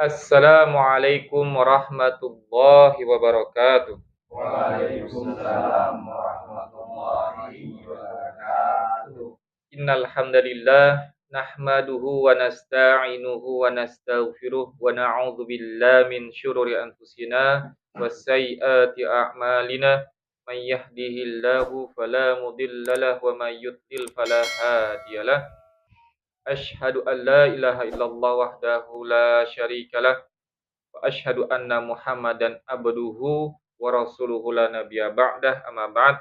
Assalamualaikum warahmatullahi wabarakatuh. Waalaikumsalam warahmatullahi wabarakatuh. Innal hamdalillah nahmaduhu wa nasta'inuhu wa nastaghfiruh wa na'udzu billahi min syururi anfusina wa sayyiati a'malina. May yahdihillahu fala mudhillalah wa may yudlil fala hadiyalah. Asyhadu an la ilaha illallah wahdahu la syarikalah wa asyhadu anna Muhammadan abduhu wa rasuluhu la nabiyya ba'dah, amma ba'd.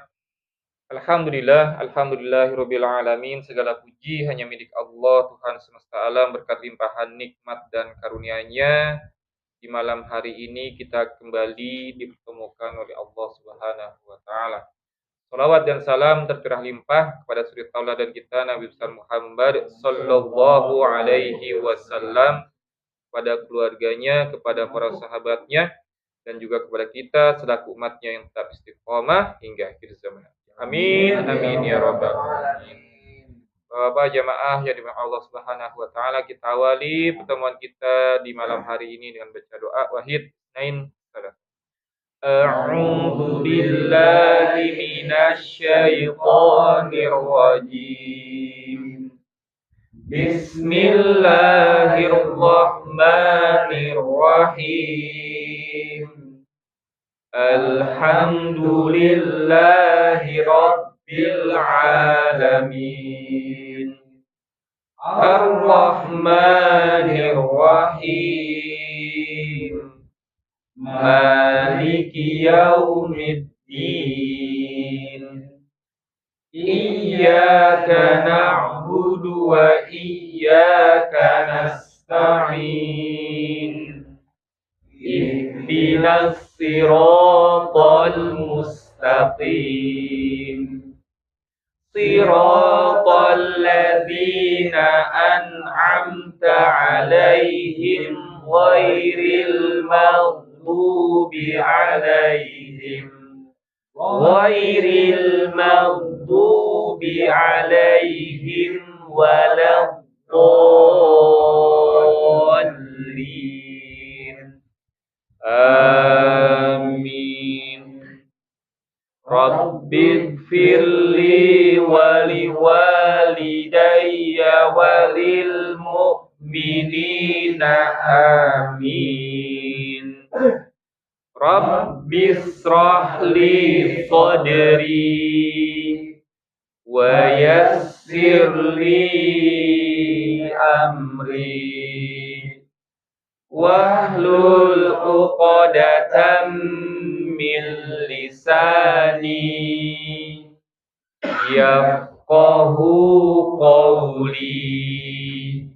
Alhamdulillahirabbil alamin. Segala puji hanya milik Allah, Tuhan semesta alam, berkat limpahan nikmat dan karunia-Nya. Di malam hari ini kita kembali dipertemukan oleh Allah Subhanahu wa taala. Salawat dan salam tercurah limpah kepada suri tauladan kita Nabi besar Muhammad sallallahu alaihi wasallam, kepada keluarganya, kepada para sahabatnya, dan juga kepada kita selaku umatnya yang tetap istiqomah hingga akhir zaman. Amin, amin ya rabbal alamin. Bapak jamaah yang dimiliki Allah Subhanahu wa taala, kita awali pertemuan kita di malam hari ini dengan baca doa wahid nain salat. A'udzu billahi minasy syaithanir rajim. Bismillahirrahmanirrahim. Alhamdulillahi rabbil alamin. Ar-Rahmanir-Rahim. Maliki yaumiddin. Iyyaka na'budu wa iyyaka nasta'in. Ihdinas siratal mustaqim. Siratal ladzina an'amta 'alaihim ghairil maghdubi 'alaihim waladdallin. Amin. Rabbighfirli wa liwalidayya walil mu'minina amin. Rabbishrah li sadri wa yassir li amri wahlul 'uqdatam min lisani yafqahu qawli.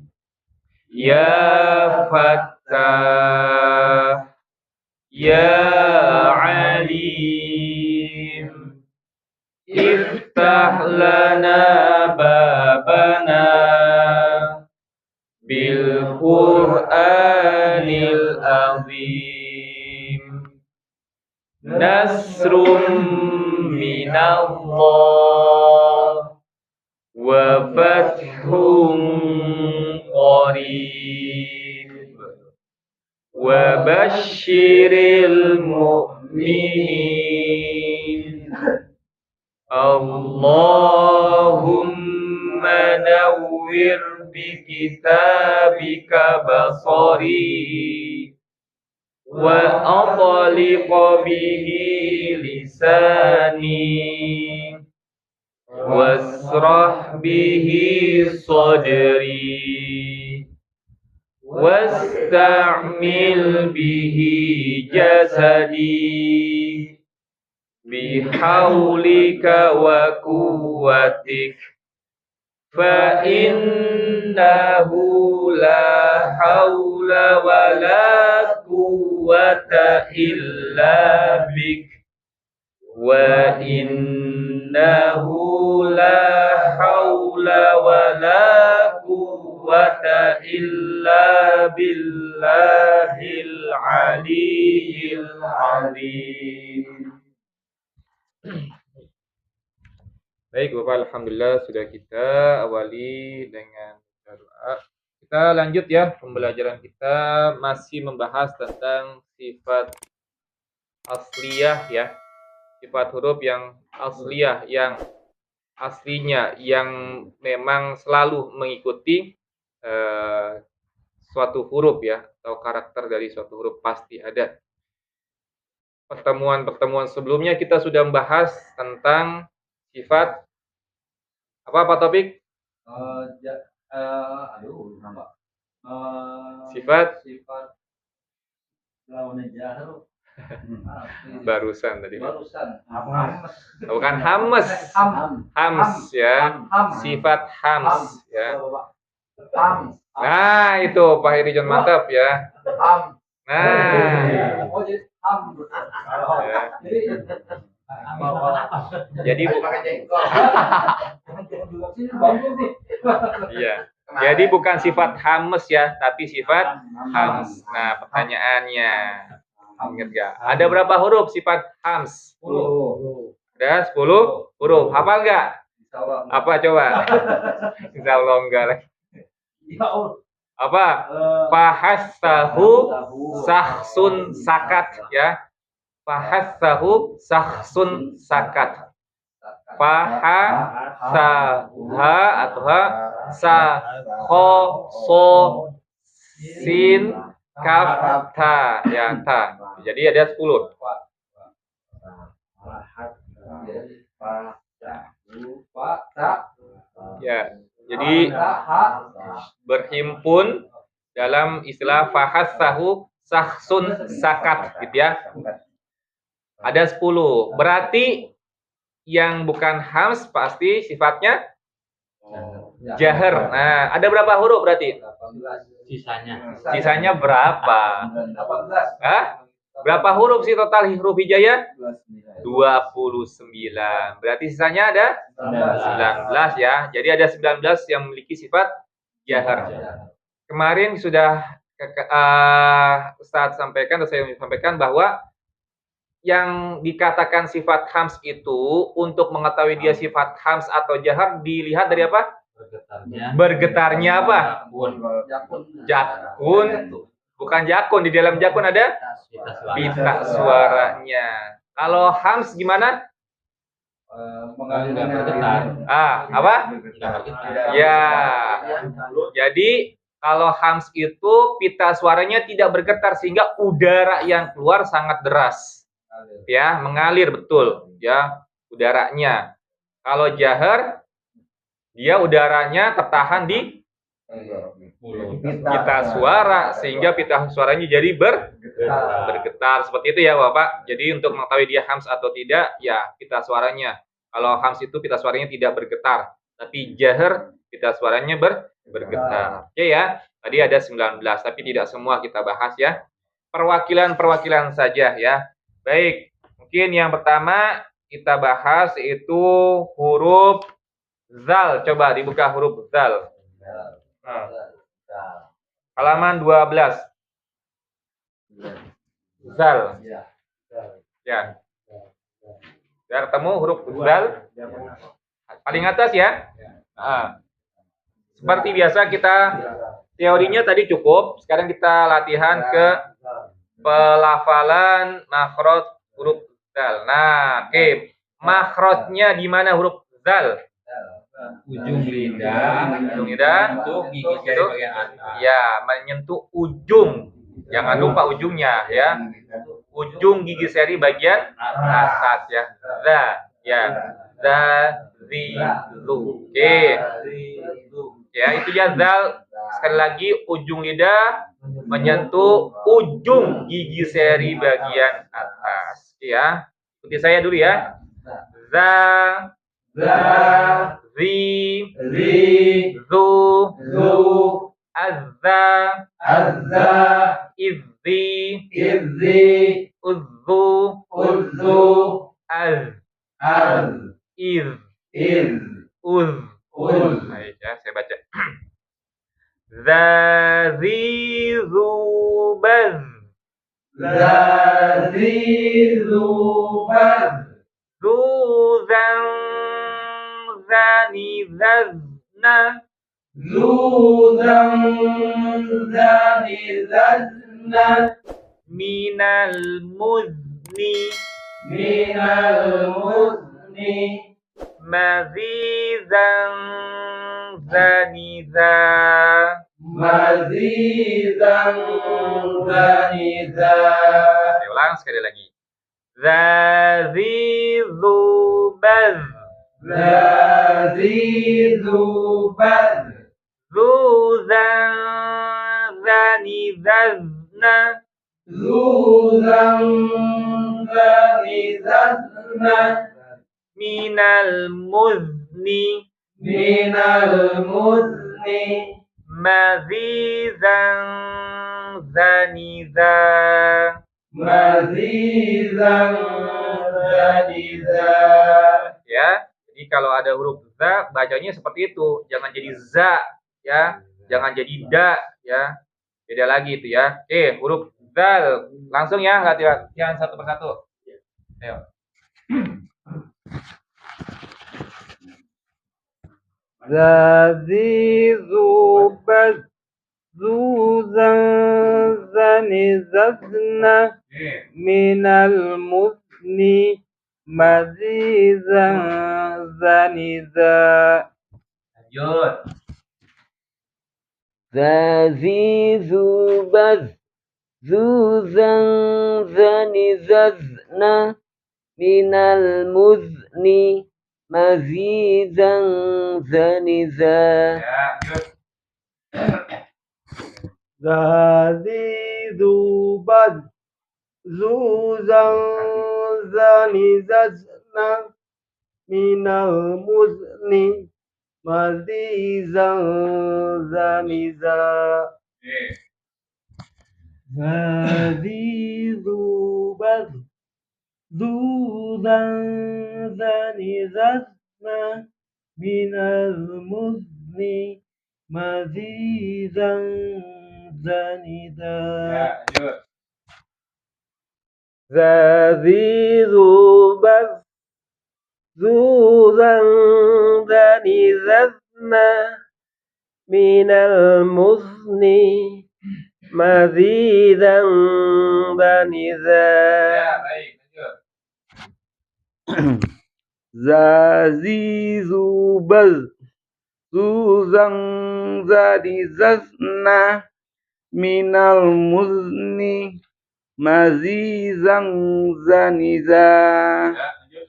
Ya Fattah, Ya Alim, iftah lana babana bil Qur'anil azim. Nasrum minallah wa fathun qarib wa basyiril mu'minin. Allahumma nawwir bi kitabika basari wa atliq bihi lisani wasrah bihi sadri wasta'mil bihi jasadi bihaulika wa quwwatik fa innahu la haula wa la quwwata illa bik wa innahu la haula wa la quwwata illa billahil aliyyil azim. Baik Bapak, alhamdulillah sudah kita awali dengan doa. Kita lanjut ya, pembelajaran kita masih membahas tentang sifat asliyah ya. Sifat huruf yang asliyah, yang aslinya, yang memang selalu mengikuti suatu huruf ya, atau karakter dari suatu huruf pasti ada. Pertemuan-pertemuan sebelumnya kita sudah membahas tentang sifat apa Pak Topik? Sifat lawan jahar. Barusan tadi. Bukan Hams. Hams ya. Sifat hams ya. Nah, itu Pak Heri John mantap ya. Nah. Jadi iya. Jadi bukan sifat hams ya, tapi sifat hams. Nah, pertanyaannya, ingat gak? Ada berapa huruf sifat hams? 10. Ada 10 huruf. Hafal nggak? Apa coba? Insya Allah enggak lagi. Apa? Fahassahu sahsun sakat ya. Fahassahu sahsun sakat. Faha saha atau ha sa kho so sin kaf ta ya ta. Jadi ada 10. Ya. Jadi berhimpun dalam istilah fahassahu sahsun sakat gitu ya. Ada 10. Berarti yang bukan hams pasti sifatnya jahar. Nah, ada berapa huruf berarti? Sisanya berapa? Hah? Berapa huruf sih total huruf hijaiyah? 29. Berarti sisanya ada 19 ya. Jadi ada 19 yang memiliki sifat jahar. Kemarin sudah Ustadz sampaikan atau saya sampaikan bahwa yang dikatakan sifat hams itu untuk mengetahui dia sifat hams atau jahar dilihat dari apa? Bergetarnya apa? Jakun. Bukan jakun. Di dalam jakun ada pita suaranya. Kalau hams gimana? Apa? Ya. Jadi kalau hams itu pita suaranya tidak bergetar sehingga udara yang keluar sangat deras. Ya, mengalir betul ya udaranya. Kalau jahar dia udaranya tertahan di pita suara sehingga pita suaranya jadi bergetar seperti itu ya Bapak. Jadi untuk mengetahui dia hams atau tidak ya pita suaranya. Kalau hams itu pita suaranya tidak bergetar, tapi jahar pita suaranya bergetar. Oke ya. Tadi ada 19 tapi tidak semua kita bahas ya. Perwakilan-perwakilan saja ya. Baik, mungkin yang pertama kita bahas itu huruf zal. Coba dibuka huruf zal. Halaman 12. Zal. Ya. Sudah ketemu huruf zal? Paling atas ya. Nah, seperti biasa kita teorinya tadi cukup. Sekarang kita latihan ke pelafalan makhraj huruf zal. Nah, oke. Makhrajnya di mana huruf zal? Ujung lidah Menyentuh gigi jari bagian atas. Ya, menyentuh ujung. Jangan lupa ujungnya ya. Ujung gigi seri bagian atas ya. Za ya. Za zi lu. Oke. Ya, itu ya zal. Sekali lagi ujung lidah menyentuh ujung gigi seri bagian atas. Ya. Ikuti saya dulu ya. Za zi zu azza izzi uzzu az iz uz. Baik ya, saya baca. Zazizubaz Zuzan zani zazna Zuzan zani zazna minal muzni mazizan zaniza mazizan zaniza. Saya ulang sekali lagi. Zazizubaz Zazizubaz zuzan zanizazna Zuzan zanizazna minal muzni mazizan zaniza. Ya, jadi kalau ada huruf za bacanya seperti itu, jangan jadi za ya, jangan jadi da ya. Beda lagi itu ya. Oke, huruf zal. Langsung ya, latihan satu persatu. Ayo. Zazizubaz zuzan zanizazna minal muzni mazizan zaniza. Lanjut. Zazizubaz zuzan zanizazna minal muzni mazizan zaniza. Ya, lanjut. Zazizubaz zuzan zanizazna minal muzni mazizan zaniza. Zazizubaz zuzan zanizazna minal muzni mazizan zaniza. Ya, lanjut. Zazizubaz zuzan zanizazna minal muzni mazizan zaniza. Ya, baik, lanjut. Zazizubaz zuzan zanizazna minal muzni mazizan zaniza. Ya, lanjut.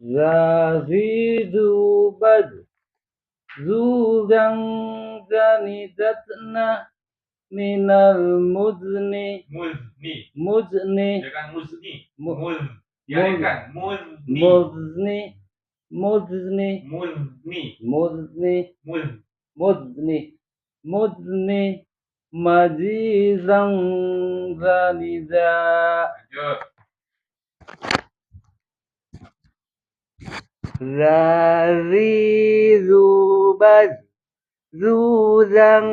Zazizubaz zuzan zanizazna minal muzni Muzni. Jangan muzni. Dialihkan. muzni mazizan zaniza. Lanjut. Zazizubaz zuzan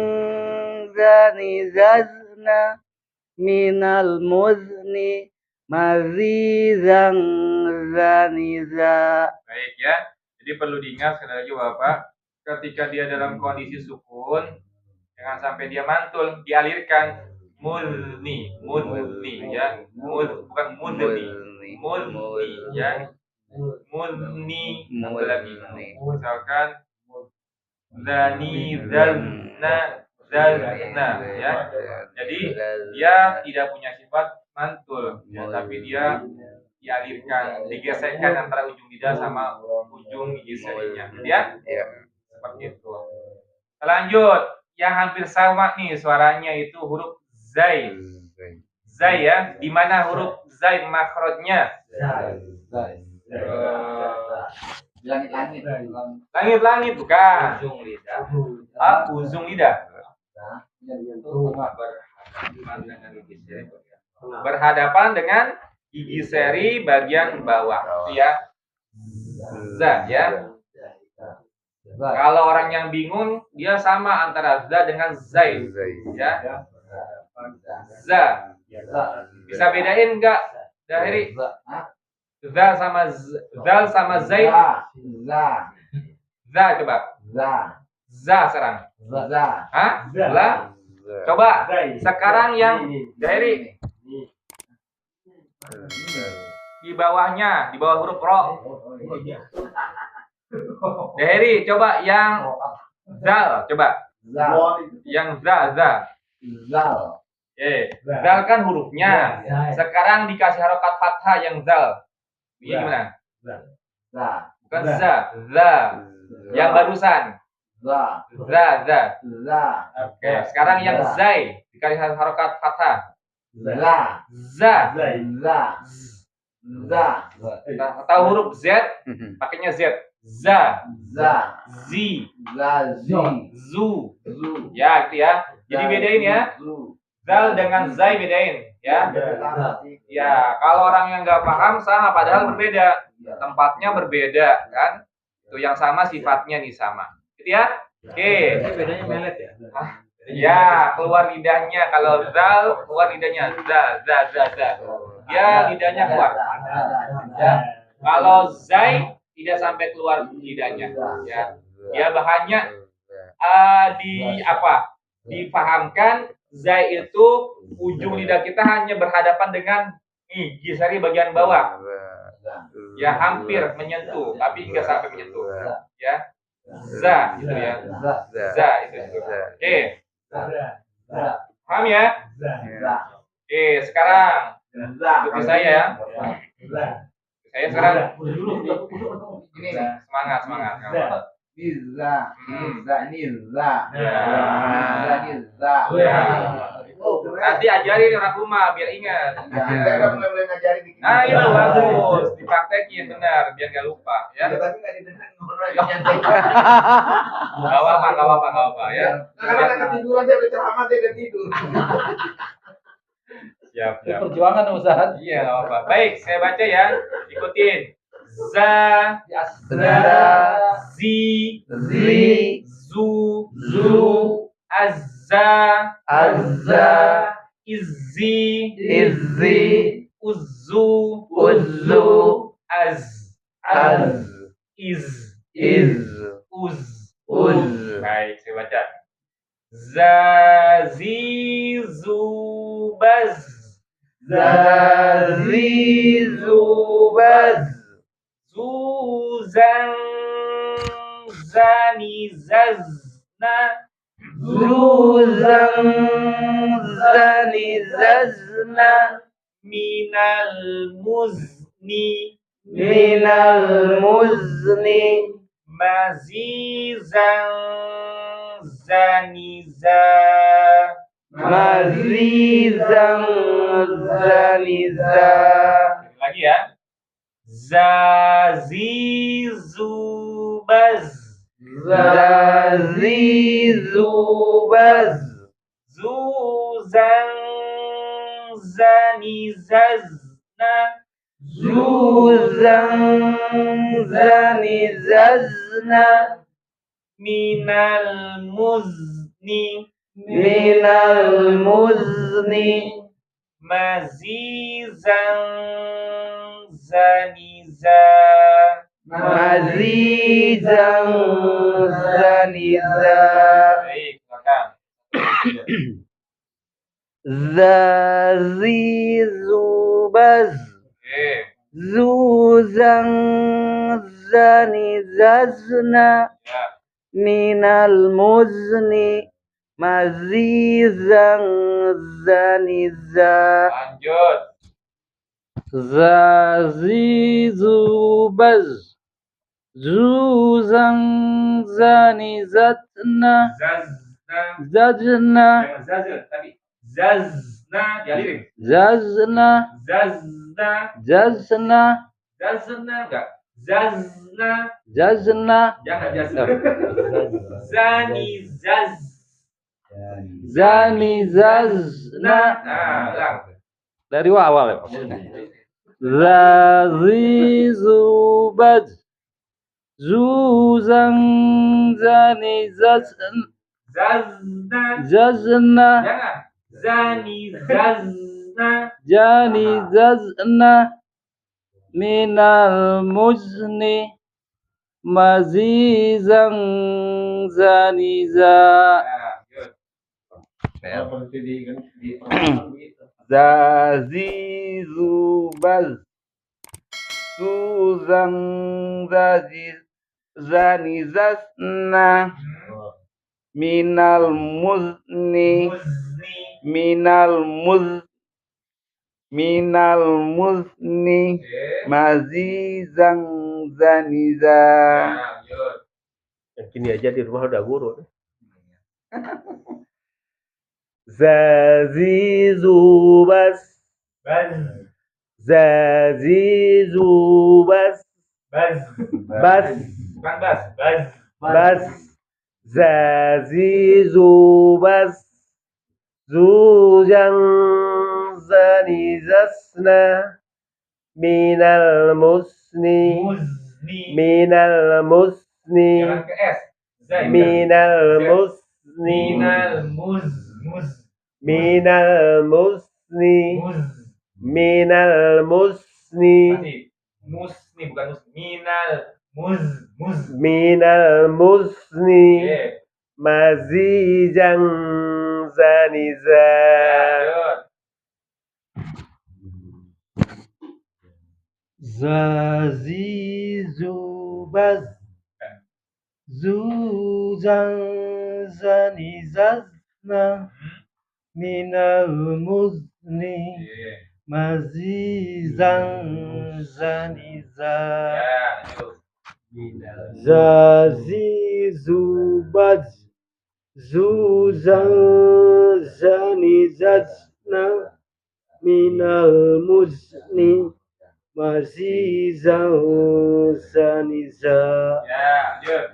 zanizazna minal muzni mazizan zaniza. Baik ya. Jadi perlu diingat sekali lagi Bapak, ketika dia dalam kondisi sukun, jangan sampai dia mantul, dialirkan muzni ya. Bukan muzni ya. Muzni lagi. Misalkan zazna ya. Jadi dia tidak punya sifat mantul ya, tapi dia dialirkan, digesekkan antara ujung lidah sama ujung gigi serinya, ya? Seperti itu. Lanjut, yang hampir sama nih suaranya itu huruf zai. Zai ya, di mana huruf zai makhrajnya? Langit bukan. Ujung lidah. Berhadapan dengan gigi seri bagian bawah, ya. Za ya. Kalau orang yang bingung, dia sama antara za dengan zai, ya. Za. Bisa bedain enggak, Dahiri? Zal sama zai. Za coba. Za sekarang. Hah? La. Coba. Sekarang yang dari di bawahnya, di bawah huruf ro. Dari coba yang zal, coba. Yang za. Zal kan hurufnya. Sekarang dikasih harokat fathah yang zal. Ini gimana? Bukan za. Yang barusan. Za. Oke, sekarang yang zai dikasih harokat fathah. Za. Tahu huruf Z? Pakainya Z. Za. Zi. Zu. Ya, gitu ya. Jadi bedain ya. Zal dengan zai bedain ya. Ya, kalau orang yang nggak paham sama padahal berbeda. Tempatnya berbeda kan. Itu yang sama sifatnya nih sama. Gitu ya. Oke. Bedanya melet ya? Ya, keluar lidahnya. Kalau zal keluar lidahnya. Za. Dia lidahnya keluar. Ya. Kalau zai tidak sampai keluar lidahnya. Ya. Dia bahannya dipahamkan zai itu ujung lidah kita hanya berhadapan dengan gisari bagian bawah. Ya, hampir menyentuh, tapi nggak sampai menyentuh. Ya. Za itu ya. Za itu. Oke. Paham ya? Oke, sekarang ikuti saya ya. Saya sekarang semangat. Nanti ajarin orang rumah biar ingat. Saya udah mulai ngajarin bikin. Nah, itu bagus. Dipraktekin benar biar nggak lupa ya. Tapi nggak didengar. Gak apa-apa ya. Karena ketiduran saya berceramah saya udah tidur. Siap. Perjuangan Ustaz. Iya, gak apa-apa. Baik, saya baca ya. Ikutin. Za, zi, zu, azza, izzi, uzzu, az, iz, uz. Baik, saya baca. Zazizubaz. Zuzan zani zazna. Minal muzni. Mazizan zaniza. Lagi ya. Zazizubaz. Zuzan zanizazna. Minal muzni. Mazizan zaniza. Baik, silakan. Zazizubaz. Oke. Zuzan zanizazna. Ya. Minal muzni mazizan zaniza. Lanjut. Zazizubaz. Zuzan zanizatna. Zazna. Zazna. Jangan zazil, tapi zazna dialirin. Zazna. Zazna enggak. Zazna jangan jazna. Zanizazna. Ulang. Dari awal ya. Zazizubaz. Zuzan zanizazna. Zazna. Jangan. Janizazna minal muzni mazizan zaniza. Zazizubaz suzang zaziz zanizasna minal muzni minal muzni mazizang zaniza. Yang kini aja di rumah udah guru. Zazizubas Zazizubas Bas Zazizubas Zujang zanizasna minal musni Jangan ke S. Zai. minal musni Masih. Musni bukan mus. minal musni Oke. mazijang zaniza. Lanjut. Zazizubaz Zuzang zanizazna minal muzni Oke. mazizang zaniza. Ya, lanjut. Zazizubaz Zuzang zanizazna minal muzni mazizang zaniza. Ya, lanjut.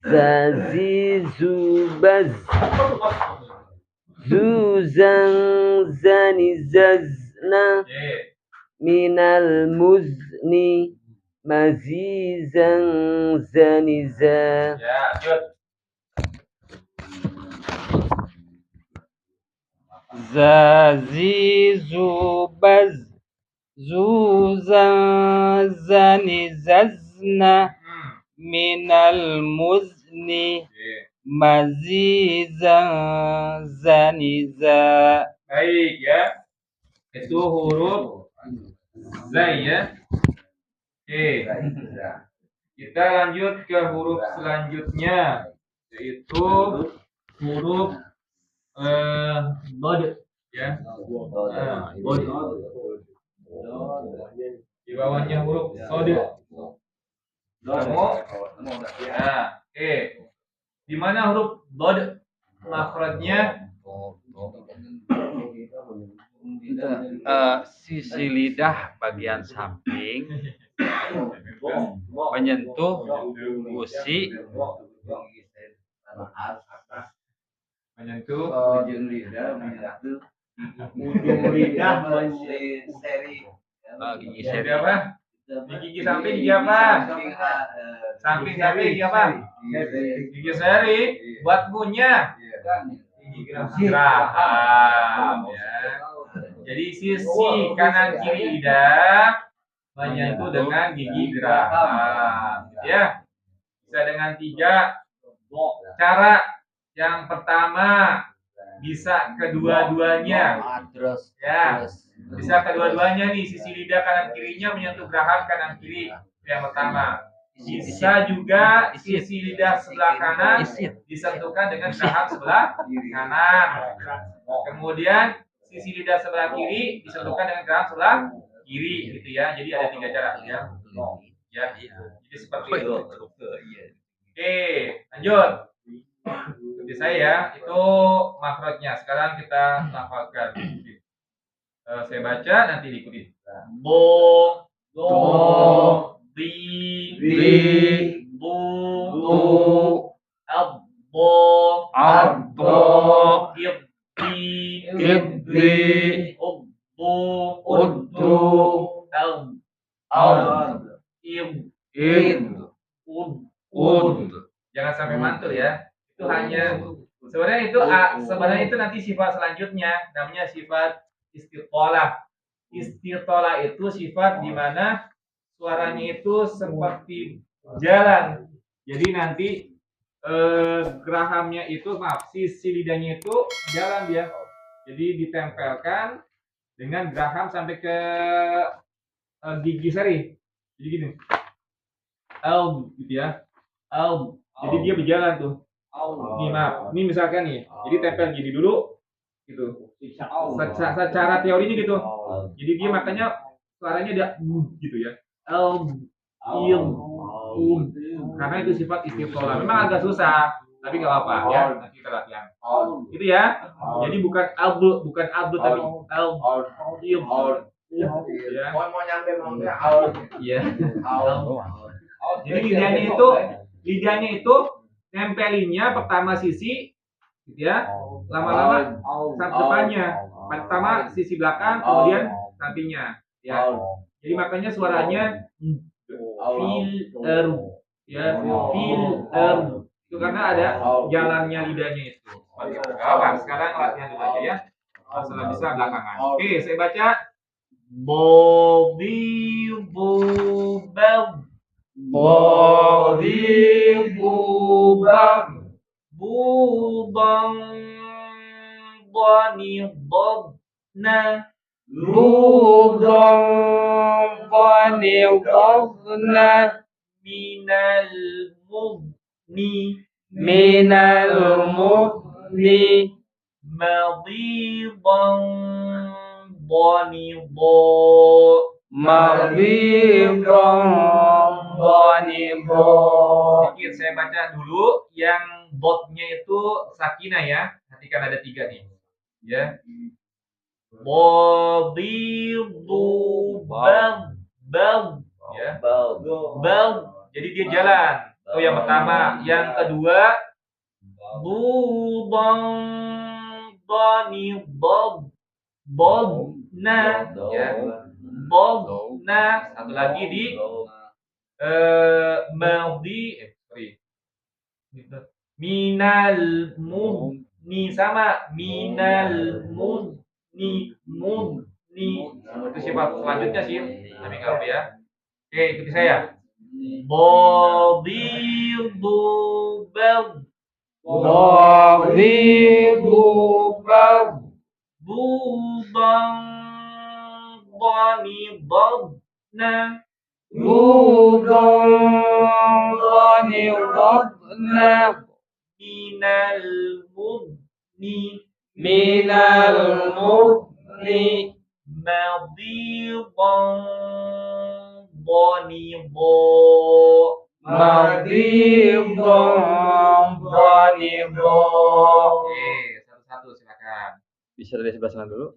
Zazizubaz zuzang zanizazna Oke. minal muzni mazizan zaniza. Ya, lanjut. Zazizubaz zuzan zanizazna minal muzni Oke. mazizan zaniza. Baik ya. Itu huruf zai ya. Oke. Kita lanjut ke huruf selanjutnya, yaitu huruf bod ya. Bod. Di bawahnya huruf sod. Kamu? Nah, oke. Di mana huruf bod makhrajnya? Sisi lidah bagian samping menyentuh gusi Menyentuh ujung lidah gigi gigi seri. apa? Di gigi samping gigi apa? Samping gigi apa? Gigi seri buat ngunyah. Gigi geraham ya. Jadi sisi kanan kiri lidah menyentuh dengan gigi geraham, gitu ya. Bisa dengan 3 cara. Yang pertama bisa kedua-duanya, ya. Bisa kedua-duanya nih, sisi lidah kanan kirinya menyentuh geraham kanan kiri. Yang pertama. Bisa juga sisi lidah sebelah kanan disentuhkan dengan geraham sebelah kanan. Kemudian sisi lidah sebelah kiri disentuhkan dengan geraham sebelah kiri, gitu ya. Jadi ada 3 cara ya. Ya, jadi seperti itu. Oke, lanjut. Seperti saya itu makhrajnya. Sekarang kita lafalkan. Saya baca nanti diikuti. Bo, di, bu, abbo, ibdi, ubbu, jangan sampai mantul ya. Itu hanya sebenarnya itu nanti sifat selanjutnya, namanya sifat istitolah. Istitolah itu sifat di mana suaranya itu seperti jalan. Jadi nanti gerahamnya itu, sisi lidahnya itu jalan dia. Jadi ditempelkan dengan geraham sampai ke gigi sari. Jadi gini. Gitu ya. Jadi dia berjalan tuh. Nih, maaf. Ini misalkan nih. Jadi tempel gini dulu gitu. Secara teorinya gitu. Jadi dia makanya suaranya dia gitu ya. Karena itu sifat istiftolah. Memang agak susah, tapi nggak apa-apa ya. Nanti kita latihan. Gitu ya. Jadi bukan abdu tapi ya. Mau nyampe maunya Iya. Jadi lidahnya itu nempelinnya pertama sisi gitu ya. Lama-lama sampai depannya. Pertama sisi belakang, kemudian sampingnya ya. Jadi makanya suaranya fil ya, fil itu karena ada jalannya lidahnya itu. Sekarang latihan dulu aja ya. Masalah bisa belakangan. Oke, saya baca budan minal mudni madidan sedikit saya baca dulu yang dotnya itu sakinah ya. Nanti kan ada 3 nih ya. Ya. Jadi dia jalan. Oh, yang pertama, yang kedua ya. Satu lagi di minal mudni sama minal mudni itu sifat selanjutnya sih, tapi nggak apa ya. Oke, ikuti saya. Minal mudni Oke, satu-satu silakan. Bisa dari sebelah sana dulu.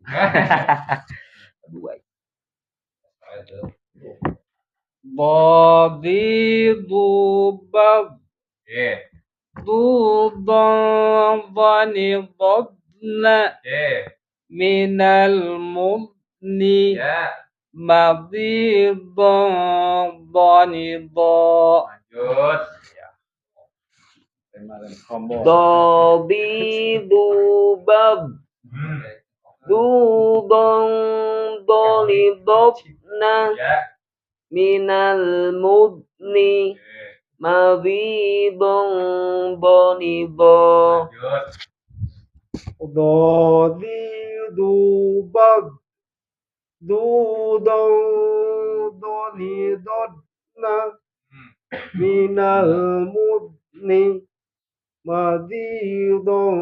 Minal mudni madidan Lanjut. minal mudni madidan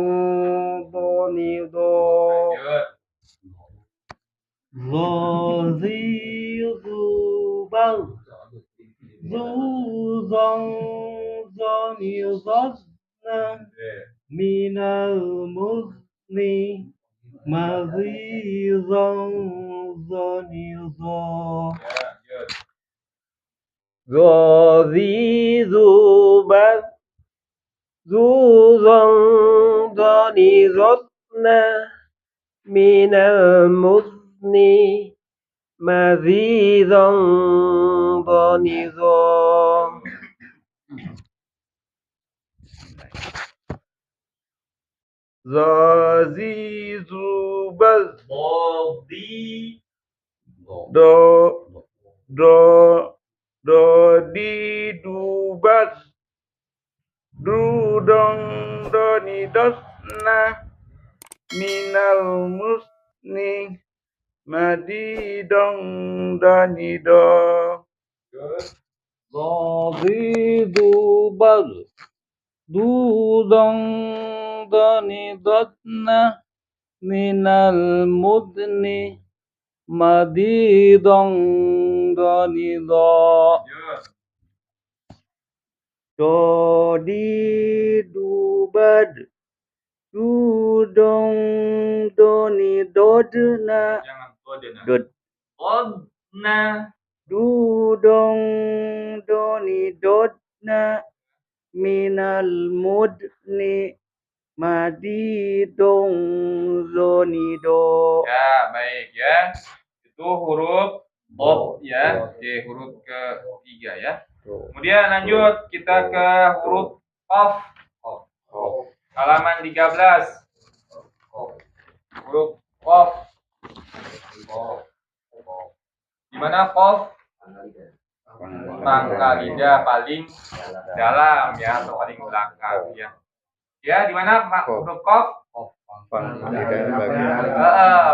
minal mudni minal mudni minal mudni Dodi dubat. Dudong doni dosna. Minal musni. Madi dong doni do. Dodi dubal. Dudong doni dotna. Minal mudni. Madi dong doni do. Dodi dubad. Dudong doni dodna. Jangan kodena. Dod. Kodna. Dudong doni dodna. Minal mudni. Madi dong doni do. Ya, baik ya. Itu huruf Bob ya. Oke, huruf ketiga ya. Kemudian lanjut kita ke huruf Qaf. Halaman 13. Huruf Qaf. Di mana Qaf? Pangkal lidah paling dalam ya, atau paling belakang ya. Ya, di mana huruf Qaf?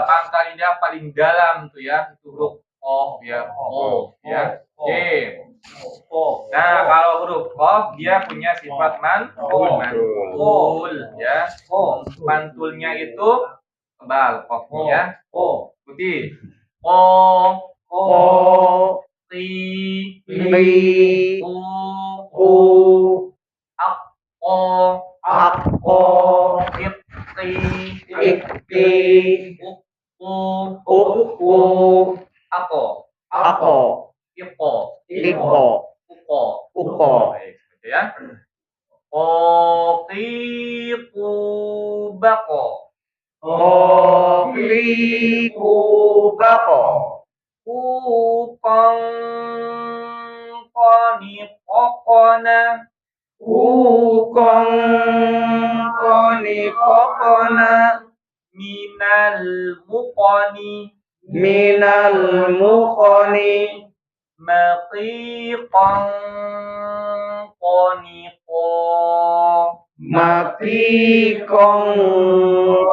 Pangkal lidah paling dalam tuh ya, itu huruf Qaf ya, Qaf ya. Oke. Nah, kalau huruf Qaf dia punya sifat mantul ya. Mantulnya itu tebal Qafnya ya. Putih. Ti, ya. Ukong koni kokona. Minal mukoni. Maqiqan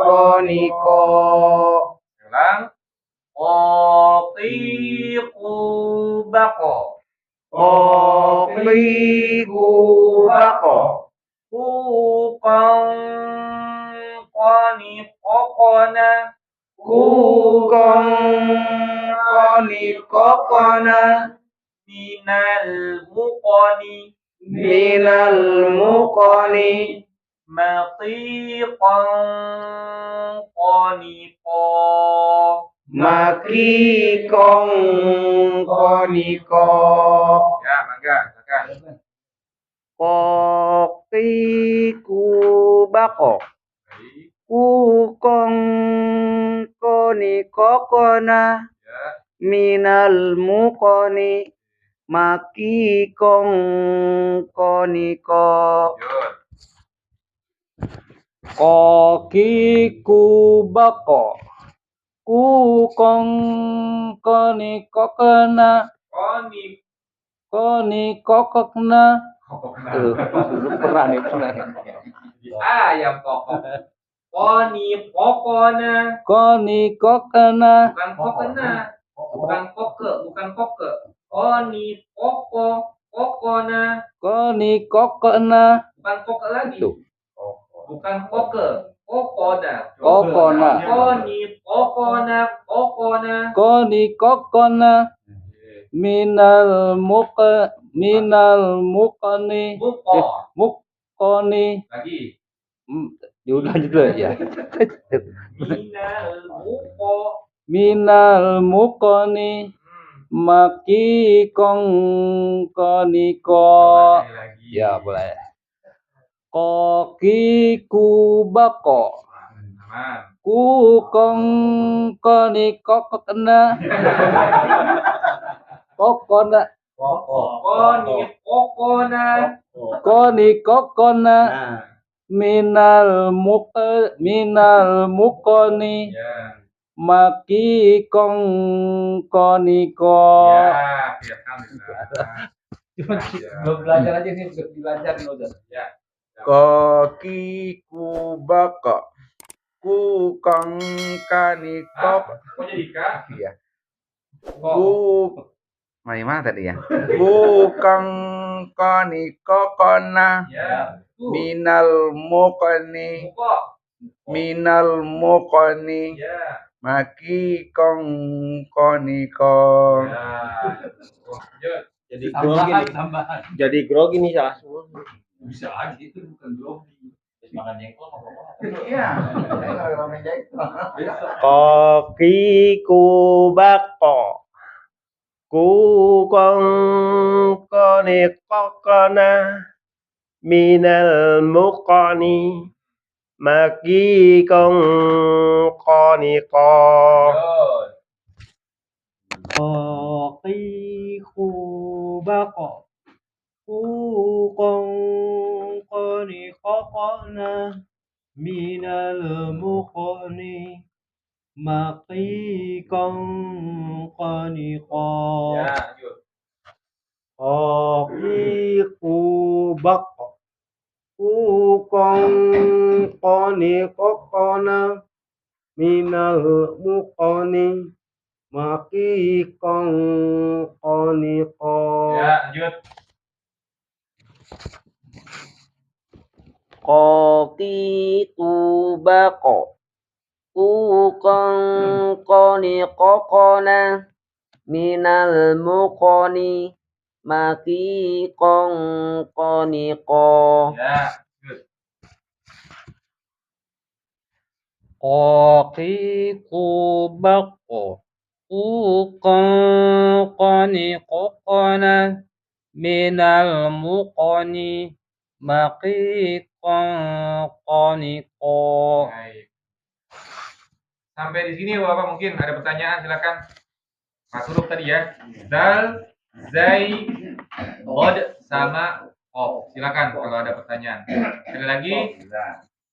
qoniqo. Ulang. Qaqiqu baqo. Uqan qoniqokona. Minal muqoni. Maqiqan qoniqo. Ya, mangga, silakan. Bako. Baik. Ukong koni kokona. Ya. Minal mukoni. Maki kong koniko. Lanjut. Kokiku bako. Kukong koni kokena. Koni kokokna. Pernah nih. Ayam kokok. Koni kokona. Koni kokena. Bukan kokena. Bukan koke. Koni koko. Kokona. Koni kokena. Bukan koke lagi. Tuh. Bukan koke. Kokona. Kokona. Koni kokona. Koni kokona. Minal mukoni. Mukoni. Lagi. Diulang dulu ya. Minal muko. Minal mukoni. Maki kong koniko. Lagi. Ya boleh. Koki kubako. Aman. Kukong koni kokokna. Kokona. Koni kokona. Minal mukoni. Ya. Maki kong koniko. Ya, alhamdulillah. Cuma belum belajar aja nih, belum belajar nih udah. Ya. Koki kubaka kukang kani kok. Kok jadi K? Iya. Kok Mana tadi ya? Kukang kani kokona Ya. minal mukani Kok. minal mukani Ya. maki kong koni kong. Ya. Lanjut. Jadi grogi nih. tambahan. Jadi grogi nih salah semua. Bisa aja itu bukan grogi. Makan jengkol apa Iya. Koki kubako kukong koni kokona minal mukani maki kong koni kong. Koki kubako kukong koni kokona minal mukani maki kong koni kong. Ya, lanjut. Koki kubako kukong koni kokona minal mukani maki kong koni kong. Ya, lanjut. Koki kubako kukong koni kokona minal mukoni maki kong koni ko. Ya, lanjut. Koki kubako kukong koni kokona minal mukoni maki kong koni ko. Baik. Sampai di sini Bapak mungkin ada pertanyaan, silakan. Mas huruf tadi ya. Zal, zai, bod sama of. Silakan kalau ada pertanyaan. Sekali lagi,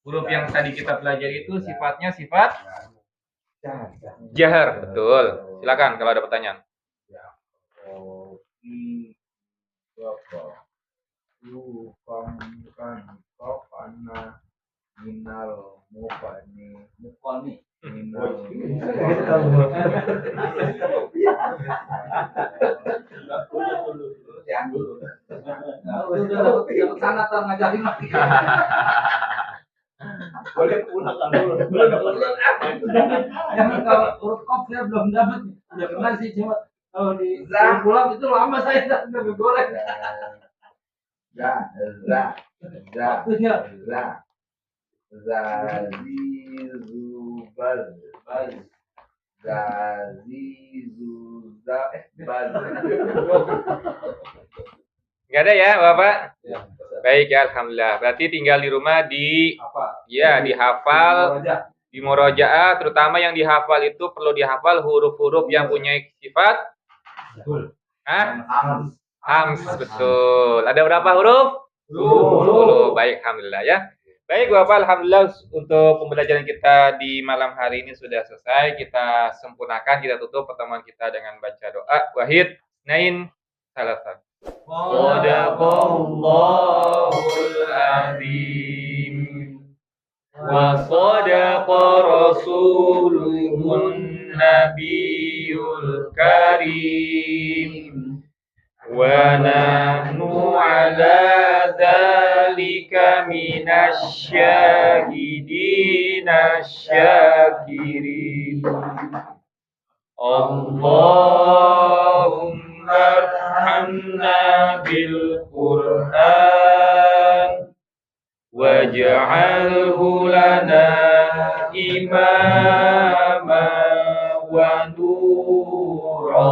huruf yang tadi kita pelajari itu sifatnya sifat jahar, betul. Silakan kalau ada pertanyaan. Minal mukani Udah sangat ngajarin lagi. Boleh pulang dulu. Yang kalau huruf kof saya belum dapat. Udah pernah sih cuma kalau di pulang itu lama saya nggak goreng. Waktunya. Enggak ada ya, Bapak? Baik ya, alhamdulillah. Berarti tinggal di rumah dihafal, di murojaah, terutama yang dihafal itu perlu dihafal huruf-huruf yang punya sifat hams, betul. Ada berapa huruf? 10. Baik, alhamdulillah ya. Baik, Bapak, alhamdulillah untuk pembelajaran kita di malam hari ini sudah selesai. Kita sempurnakan, kita tutup pertemuan kita dengan baca doa. Wahid, nain, salasan. Sadaqallahul azim wa sadaqa rasuluhun nabiyul karim wa nahnu ala dzalika minasyahidina syakirin. Allahumma arhamna bil Qur'an waj'alhu lana imama wa nura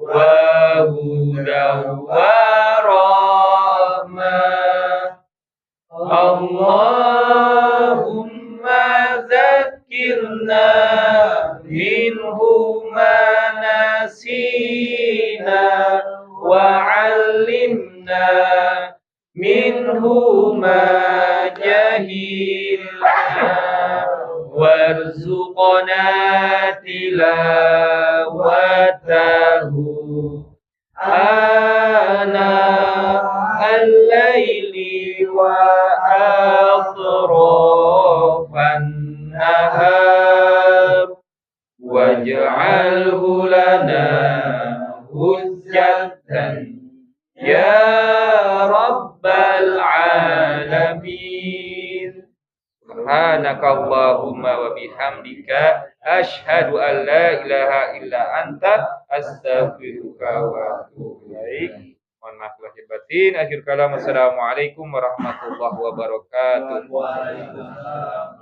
wa hudan wa rahmah. Allahumma zakkirna minhu ma nasina wa 'allimna minhu ma jahilna warzuqna tilawatahu ana hujjatan ya rabbal alamin. Subhanakallahumma wa bihamdika asyhadu an la ilaha illa anta astaghfiruka wa atubu ilaik. Mohon maaf lahir batin. Akhir kalam, assalamualaikum warahmatullahi wabarakatuh. Waalaikumsalam.